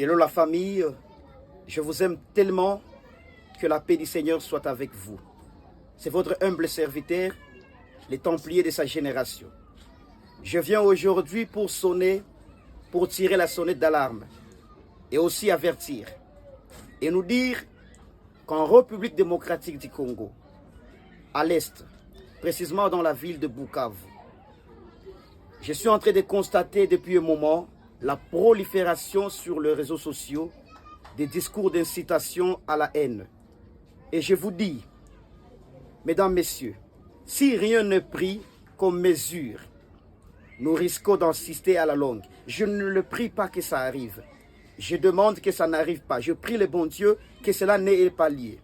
Hello la famille, je vous aime tellement, que la paix du Seigneur soit avec vous. C'est votre humble serviteur, les Templiers de sa génération. Je viens aujourd'hui pour sonner, pour tirer la sonnette d'alarme et aussi avertir et nous dire qu'en République démocratique du Congo, à l'est, précisément dans la ville de Bukavu, je suis en train de constater depuis un moment la prolifération sur les réseaux sociaux des discours d'incitation à la haine. Et je vous dis, mesdames, messieurs, si rien n'est pris comme mesure, nous risquons d'insister à la longue. Je ne le prie pas que ça arrive. Je demande que ça n'arrive pas. Je prie le bon Dieu que cela n'ait pas lieu.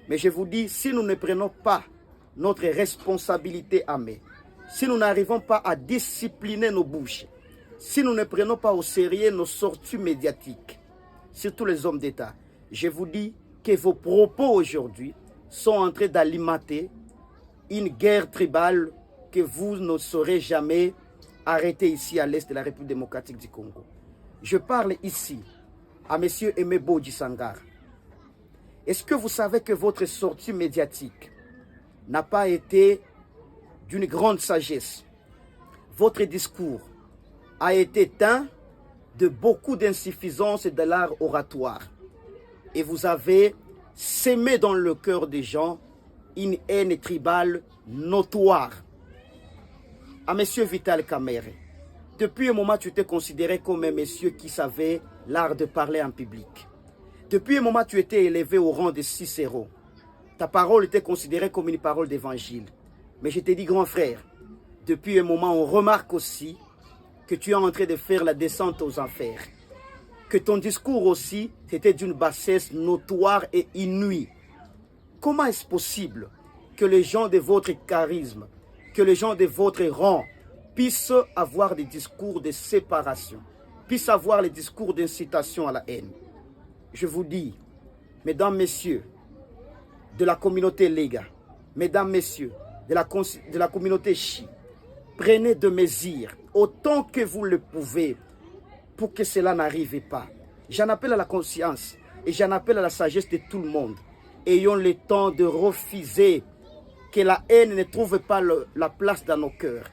Mais je vous dis, si nous ne prenons pas notre responsabilité à main, si nous n'arrivons pas à discipliner nos bouches, si nous ne prenons pas au sérieux nos sorties médiatiques, surtout les hommes d'État, je vous dis que vos propos aujourd'hui sont en train d'alimenter une guerre tribale que vous ne saurez jamais arrêter ici à l'est de la République démocratique du Congo. Je parle ici à M. Emebo Djisangara. Est-ce que vous savez que votre sortie médiatique n'a pas été d'une grande sagesse? Votre discours a été teint de beaucoup d'insuffisances de l'art oratoire. Et vous avez sémé dans le cœur des gens une haine tribale notoire. À M. Vital Kamerhe, depuis un moment, tu t'es considéré comme un monsieur qui savait l'art de parler en public. Depuis un moment, tu étais élevé au rang de Cicéron. Ta parole était considérée comme une parole d'évangile. Mais je te dis, grand frère, depuis un moment, on remarque aussi que tu es en train de faire la descente aux enfers. Que ton discours aussi, c'était d'une bassesse notoire et inouïe. Comment est-ce possible que les gens de votre charisme, que les gens de votre rang puissent avoir des discours de séparation, puissent avoir les discours d'incitation à la haine? Je vous dis, mesdames, messieurs, de la communauté Lega, mesdames, messieurs, de la communauté Chi, prenez de mesures autant que vous le pouvez pour que cela n'arrive pas. J'en appelle à la conscience et j'en appelle à la sagesse de tout le monde. Ayons le temps de refuser que la haine ne trouve pas la place dans nos cœurs.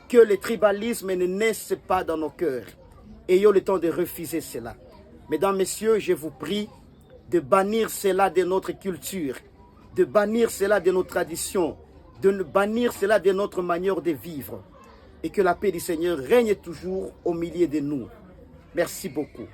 Que le tribalisme ne naisse pas dans nos cœurs. Ayons le temps de refuser cela. Mesdames, messieurs, je vous prie de bannir cela de notre culture, de bannir cela de nos traditions, de bannir cela de notre manière de vivre. Et que la paix du Seigneur règne toujours au milieu de nous. Merci beaucoup.